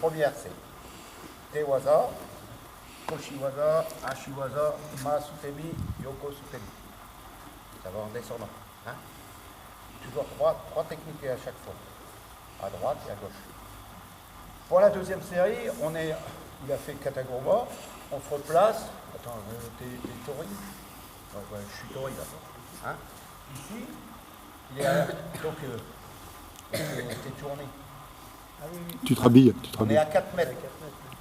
première, c'est Te-waza, Koshi-waza, Ashi-waza, Ma-sutemi, Yoko-sutemi. Ça va en descendant. Hein? Toujours trois techniques à chaque fois. À droite et à gauche. Pour la deuxième série, il a fait Kataguruma. On se replace. Attends, t'es tori? Ouais, je suis tori là. Hein? Ici, il est donc t'es tourné. Ah, oui. Tu te rhabilles. On est à 4 mètres.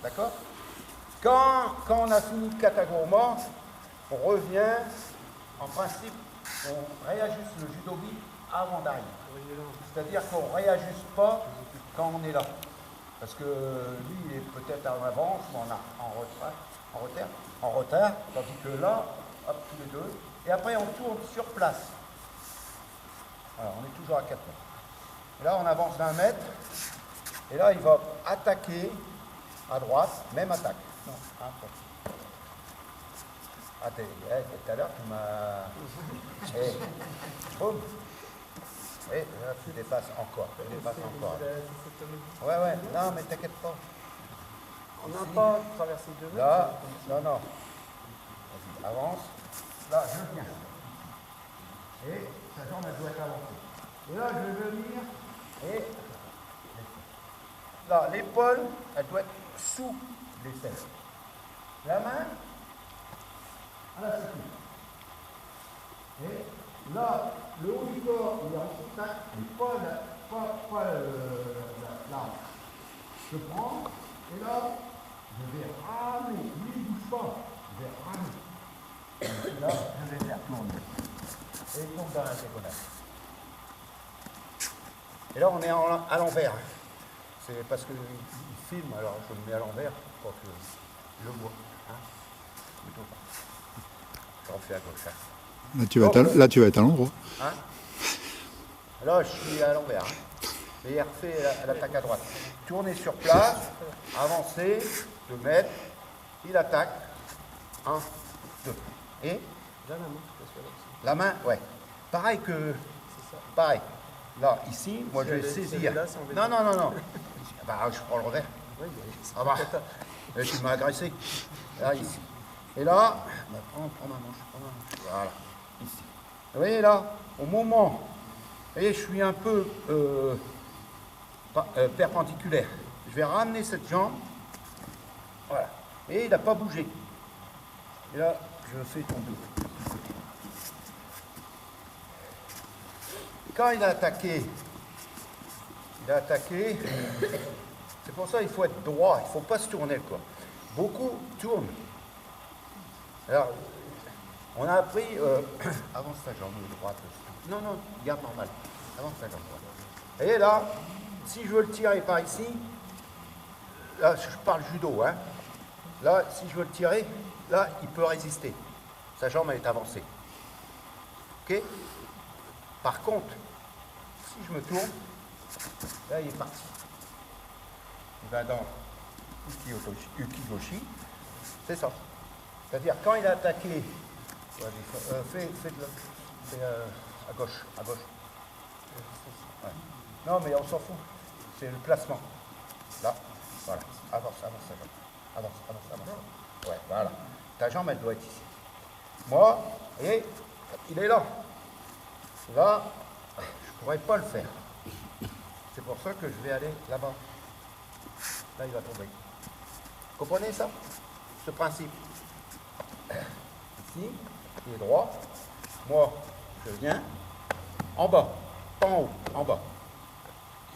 D'accord? Quand on a fini le Kataguruma, on revient, en principe, on réajuste le judogi avant d'arriver. C'est-à-dire qu'on ne réajuste pas quand on est là. Parce que lui, il est peut-être en avance ou en retard, tandis que là, hop, tous les deux. Et après, on tourne sur place. Alors, on est toujours à 4 mètres. Et là, on avance d'1 mètre. Et là, il va attaquer à droite, même attaque. Non, tout à l'heure, tu m'as... Et, boum. Et là, tu dépasses encore. Ouais, non, mais t'inquiète pas. On n'a pas traversé 2 mètres. Là, non. Vas-y, avance. Là, je viens. Et sa jambe, elle doit être avancée. Et là, je vais venir. Et là, l'épaule, elle doit être sous l'aisselle. La main, à la sécurité. Et là, le haut du corps, il est en contact, mais pas l'arme. Je prends, et là, je vais ramener. Lui, il ne bouge pas. Je vais ramener. Et là, je vais faire tourner. Et il tombe dans la diagonale. Et là, on est à l'envers. C'est parce qu'il filme, alors je me mets à l'envers pour que je le vois. Hein? Plutôt pas. J'en fais à gauche. Hein? Là, tu vas être à l'endroit. Hein? Là, je suis à l'envers. Hein? Et il refait l'attaque à droite. Tourner sur place, avancer, 2 mètres, il attaque. 1, 2. Et la main, ouais. Pareil que... Pareil. Là, ici, moi je vais saisir. Non. Bah, je prends le revers. Ah bah, tu m'as agressé. Là, ici. Et là, bah, prends ma manche. Voilà, ici. Vous voyez là, au moment, vous voyez, je suis un peu perpendiculaire. Je vais ramener cette jambe. Voilà. Et il n'a pas bougé. Et là, je fais tomber. Quand il a attaqué, c'est pour ça qu'il faut être droit, il ne faut pas se tourner le corps. Beaucoup tournent. Alors, on a appris, avance ta jambe droite. Non, garde normal, avance ta jambe droite. Et là, si je veux le tirer par ici, là je parle judo, hein. Là, si je veux le tirer, là, il peut résister. Sa jambe, elle est avancée. Ok? Par contre, si je me tourne, là il est parti. Il va dans Ukigoshi, c'est ça. C'est-à-dire quand il a attaqué, fais à gauche. Ouais. Non mais on s'en fout, c'est le placement. Là, voilà, avance ta jambe. Avance. Ouais, voilà. Ta jambe elle doit être ici. Moi, et il est là. Là, je ne pourrais pas le faire. C'est pour ça que je vais aller là-bas. Là, il va tomber. Vous comprenez ça? Ce principe. Ici, il est droit. Moi, je viens en bas. Pas en haut, en bas.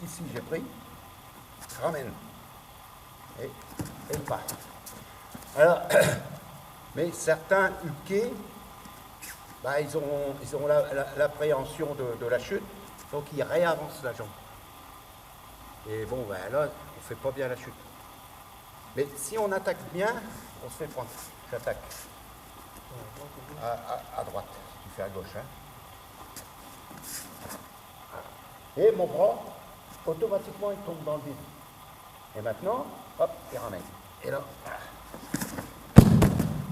Ici, j'ai pris. Je ramène. Et il part. Alors, mais certains ukés, bah, ils ont l'appréhension de la chute, donc ils réavancent la jambe. Et bon, ben là, on ne fait pas bien la chute. Mais si on attaque bien, on se fait prendre. J'attaque. À droite, si tu fais à gauche. Hein. Et mon bras, automatiquement, il tombe dans le vide. Et maintenant, hop, il ramène. Et là,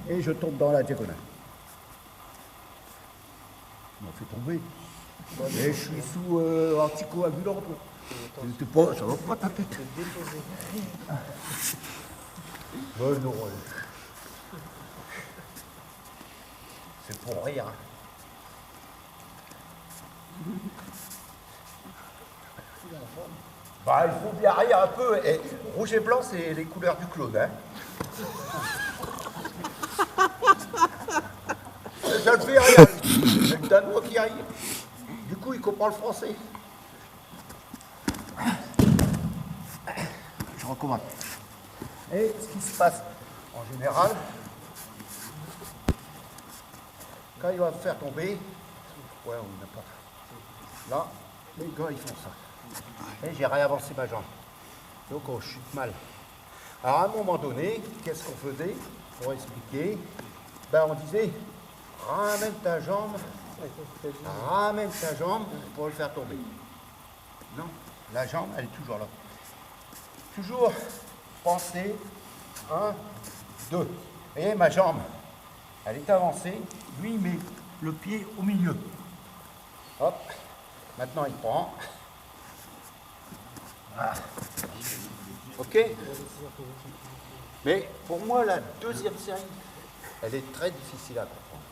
et je tombe dans la diagonale. Il m'a fait tomber. Et je suis sous anticoagulant. Ça va pas ta tête. Ben non. C'est pour rire. Bah, il faut bien rire un peu. Et rouge et blanc, c'est les couleurs du clown. Hein. Je le fais rire. C'est le Danois qui arrive. Du coup, il comprend le français. Je recommande. Et ce qui se passe en général, quand il va me faire tomber, ouais, on n'a pas. Là, les gars, ils font ça. Et j'ai réavancé ma jambe. Donc, on chute mal. Alors, à un moment donné, qu'est-ce qu'on faisait pour expliquer? Ben, on disait, ramène ta jambe pour le faire tomber. Non, la jambe, elle est toujours là. Toujours penser, 1, 2. Vous voyez, ma jambe, elle est avancée. Lui, il met le pied au milieu. Hop, maintenant il prend. Ah. Ok. Mais pour moi, la deuxième série, elle est très difficile à comprendre.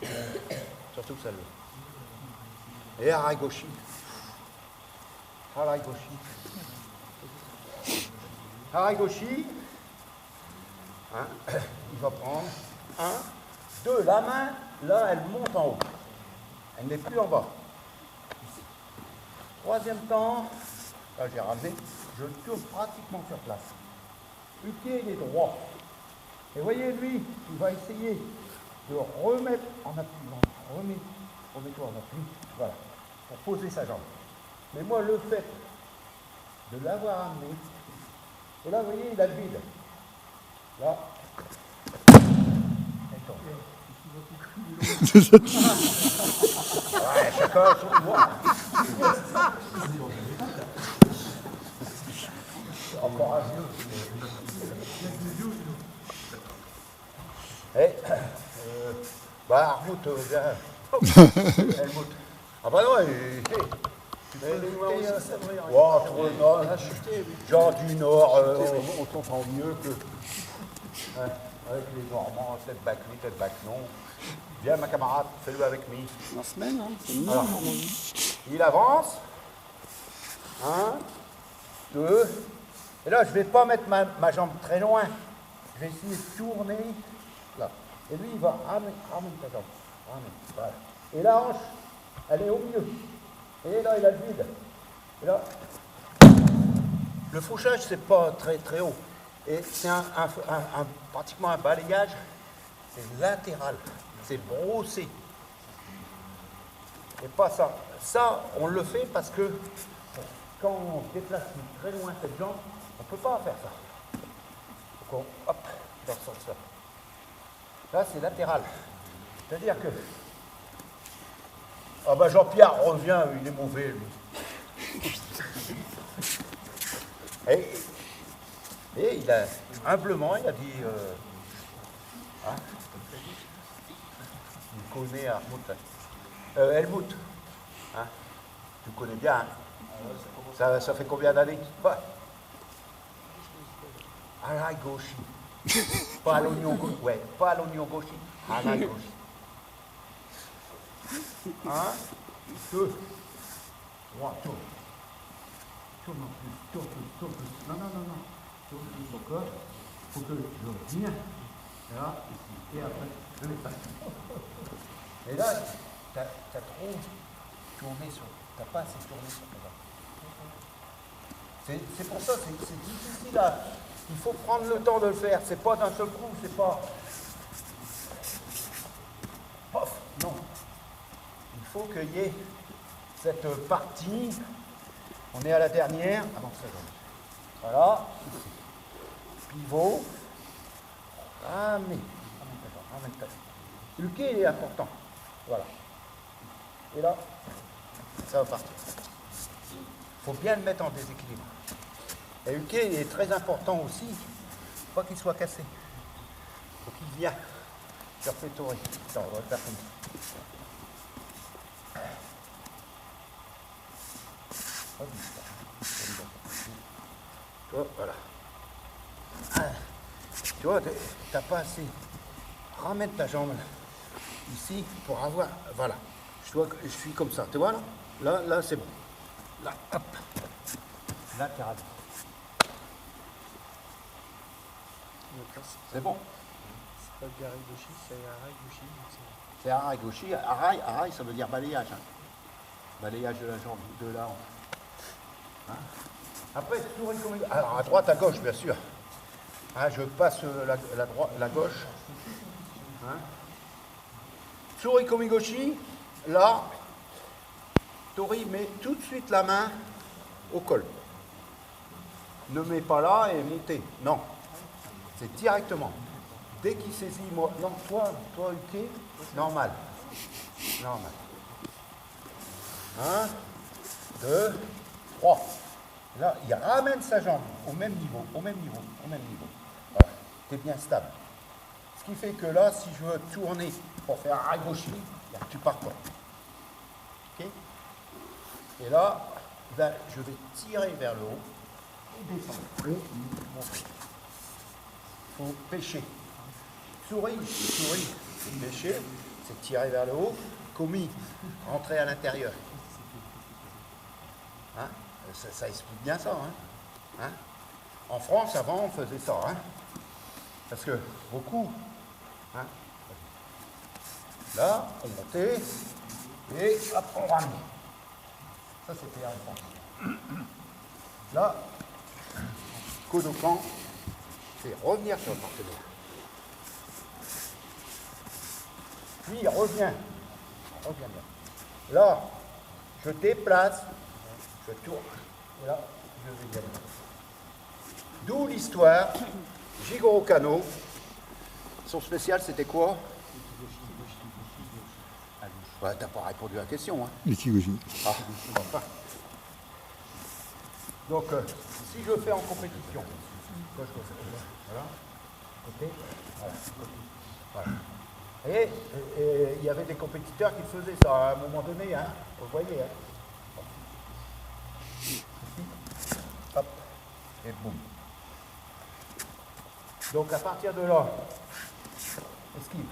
Surtout celle-là. Et Haragoshi. Haragoshi, hein, il va prendre 1, 2, la main, là, elle monte en haut. Elle n'est plus en bas. Ici. Troisième temps, là j'ai ramené, je tourne pratiquement sur place. Le pied, il est droit. Et voyez, lui, il va essayer de remettre en appui. Remets-toi en appui, voilà, pour poser sa jambe. Mais moi, le fait de l'avoir amené, et là, vous voyez, il a le vide. Là, il tombe. Ouais, chacun son droit. Encore un vieux. Bah, Armout, viens. Helmut. Ah bah non, Jean du Nord, on s'entend mieux que avec les Normands, tête bac oui, tête bac non. Viens ma camarade, fais-le avec moi. La semaine, hein, c'est une Alors, il avance. 1, 2. Et là, je ne vais pas mettre ma jambe très loin. Je vais essayer de tourner là. Et lui, il va ramener ta jambe. Voilà. Et la hanche, elle est au milieu. Et là, il a le vide. Et là, le fauchage, c'est pas très très haut. Et c'est pratiquement un balayage. C'est latéral. C'est brossé. Et pas ça. Ça, on le fait parce que quand on déplace très loin cette jambe, on ne peut pas faire ça. Donc on, hop, dans ce sens-là. Là, c'est latéral. C'est-à-dire que... Ah ben Jean-Pierre revient, il est mauvais, lui. Et il a, humblement, il a dit... hein, il connaît Helmut. Hein, tu connais bien. Hein. Ça fait combien d'années? Haragoshi. Pas à l'oignon gauche. Ouais, pas à l'oignon gauche. Haragoshi. 1, 2, 3, tourne. Tourne plus. Non. Tourne plus encore. Il faut que je vienne. Là, ici. Et après, je vais passer. Et là, t'as trop tourné sur. T'as pas assez tourné sur tes bras. C'est pour ça, c'est difficile à. Il faut prendre le temps de le faire. C'est pas d'un seul coup, c'est pas. Pof, non. Il faut qu'il y ait cette partie. On est à la dernière. Ah non, c'est bon. Voilà. Ici. Pivot. Ramène ta jambe. Le quai est important. Voilà. Et là, ça va partir. Il faut bien le mettre en déséquilibre. Et le quai est très important aussi. Il ne faut pas qu'il soit cassé. Il faut qu'il vienne perpétuer. Attends, on va le faire comme ça. Voilà. Tu vois, t'as pas assez. Ramène ta jambe ici pour avoir. Voilà. Je suis comme ça. Tu vois là? Là, c'est bon. Là, hop. Là, tu ravi. C'est bon. C'est pas Garigoshi, c'est Arai-Goshi. C'est Arai-Goshi. Arai, ça veut dire balayage. Hein. Balayage de la jambe, de la hanche. Hein? Après, alors à droite, à gauche, bien sûr. Hein, je passe la gauche. Hein? Tsuri Komigoshi, là, Tori met tout de suite la main au col. Ne mets pas là et montez. Non. C'est directement. Dès qu'il saisit, moi. Non, toi, Uke, normal. Normal. 1, 2, 3. Là, il ramène sa jambe au même niveau. Voilà. Tu es bien stable. Ce qui fait que là, si je veux tourner pour faire un Arai-Goshi, tu pars pas. Ok? Et là, je vais tirer vers le haut et descendre. Il faut pêcher. Souris, c'est pêcher, c'est tirer vers le haut. Komi, rentrer à l'intérieur. Hein? Ça explique bien ça. Hein? En France, avant, on faisait ça. Hein? Parce que beaucoup, hein? Là, on montait et hop, on ramenait. Ça, c'était en France. Là, Kodokan, c'est revenir sur le partenaire. Puis, il revient bien. Là, je déplace, je tourne. Et là, je vais y aller. D'où l'histoire, Jigoro Kano, son spécial, c'était quoi? Ouais, t'as pas répondu à la question. Hein. Ikigoshi. Ah, enfin. Donc, si je fais en compétition, voilà, côté, voilà. Et il y avait des compétiteurs qui faisaient ça à un moment donné, hein, vous voyez. Hein. Ici, hop, et boum. Donc à partir de là, esquive.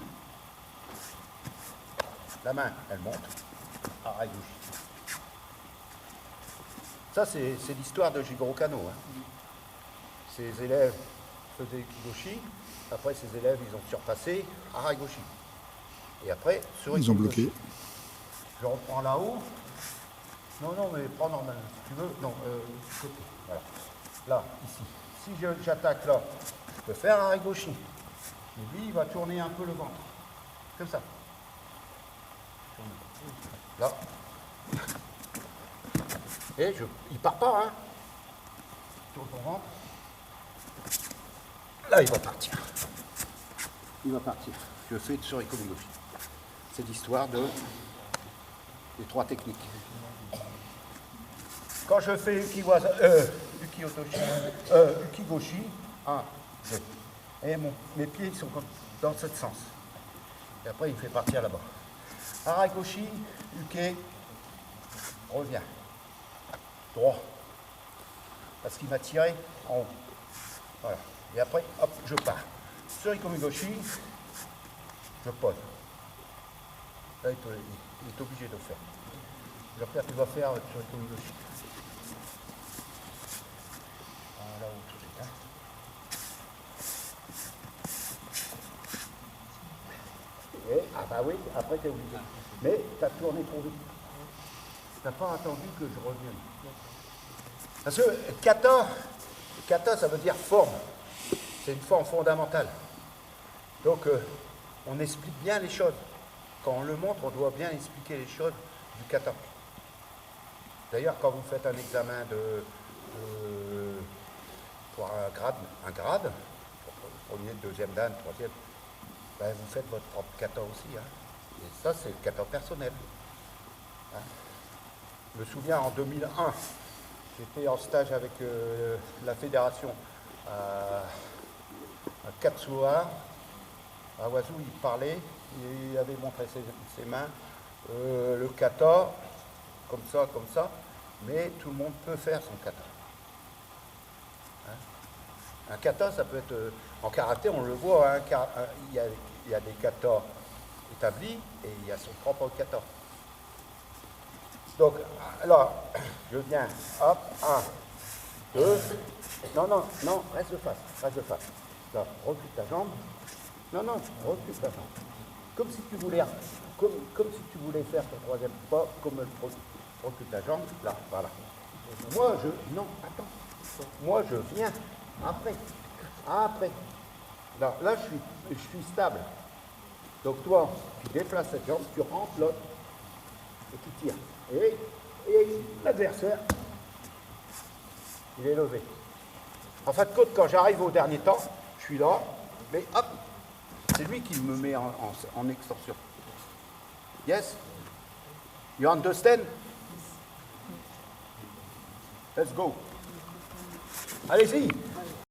La main, elle monte. Arai-Goshi. Ça, c'est l'histoire de Jigoro Kano. Hein. Ses élèves faisaient Ikigoshi. Après, ses élèves, ils ont surpassé Arai-Goshi. Et après, ils ont bloqué. Je reprends là-haut. Non, mais prends normal. Si tu veux. Non, côté. Voilà. Là, ici. Si j'attaque là, je peux faire Arai-Goshi. Et lui, il va tourner un peu le ventre. Comme ça. Là. Et il part pas, hein. Tourne ton ventre. Là, il va partir. Je fais Tsuri Komigoshi. C'est l'histoire des 3 techniques. Quand je fais Ukigoshi, 1, 2. Et mes pieds sont dans ce sens. Et après, il me fait partir là-bas. Arai-Goshi, Uke, reviens. Droit. Parce qu'il m'a tiré en haut. Voilà. Et après, hop, je pars. Tsuri Komigoshi, je pose. Là, il est obligé de le faire. J'espère qu'il va faire Tsuri Komigoshi. Là où tout est. Hein. Et, ah bah oui, après t'es obligé. Mais t'as tourné trop vite. T'as pas attendu que je revienne. Parce que kata, ça veut dire forme. C'est une forme fondamentale. Donc, on explique bien les choses. Quand on le montre, on doit bien expliquer les choses du kata. D'ailleurs, quand vous faites un examen pour un grade, premier, deuxième dan, troisième, ben vous faites votre propre kata aussi. Hein. Et ça, c'est le kata personnel. Hein. Je me souviens, en 2001, j'étais en stage avec la fédération à Katsuha. À Oiseau, il parlait, il avait montré ses mains, le kata, comme ça, mais tout le monde peut faire son kata. Hein? Un kata, ça peut être, en karaté, on le voit, hein, il y a des katas établis et il y a son propre kata. Donc, alors, je viens, hop, 1, 2, non, reste de face. Là, recule ta jambe. Non, recule ta jambe. Comme si tu voulais faire ton troisième pas, recule ta jambe, là, voilà. Moi, je viens après. Là, je suis stable. Donc, toi, tu déplaces cette jambe, tu rentres l'autre et tu tires. Et l'adversaire, il est levé. En fin de compte, quand j'arrive au dernier temps, je suis là, mais hop, c'est lui qui me met en extension. Yes? You understand? Let's go. Allez-y.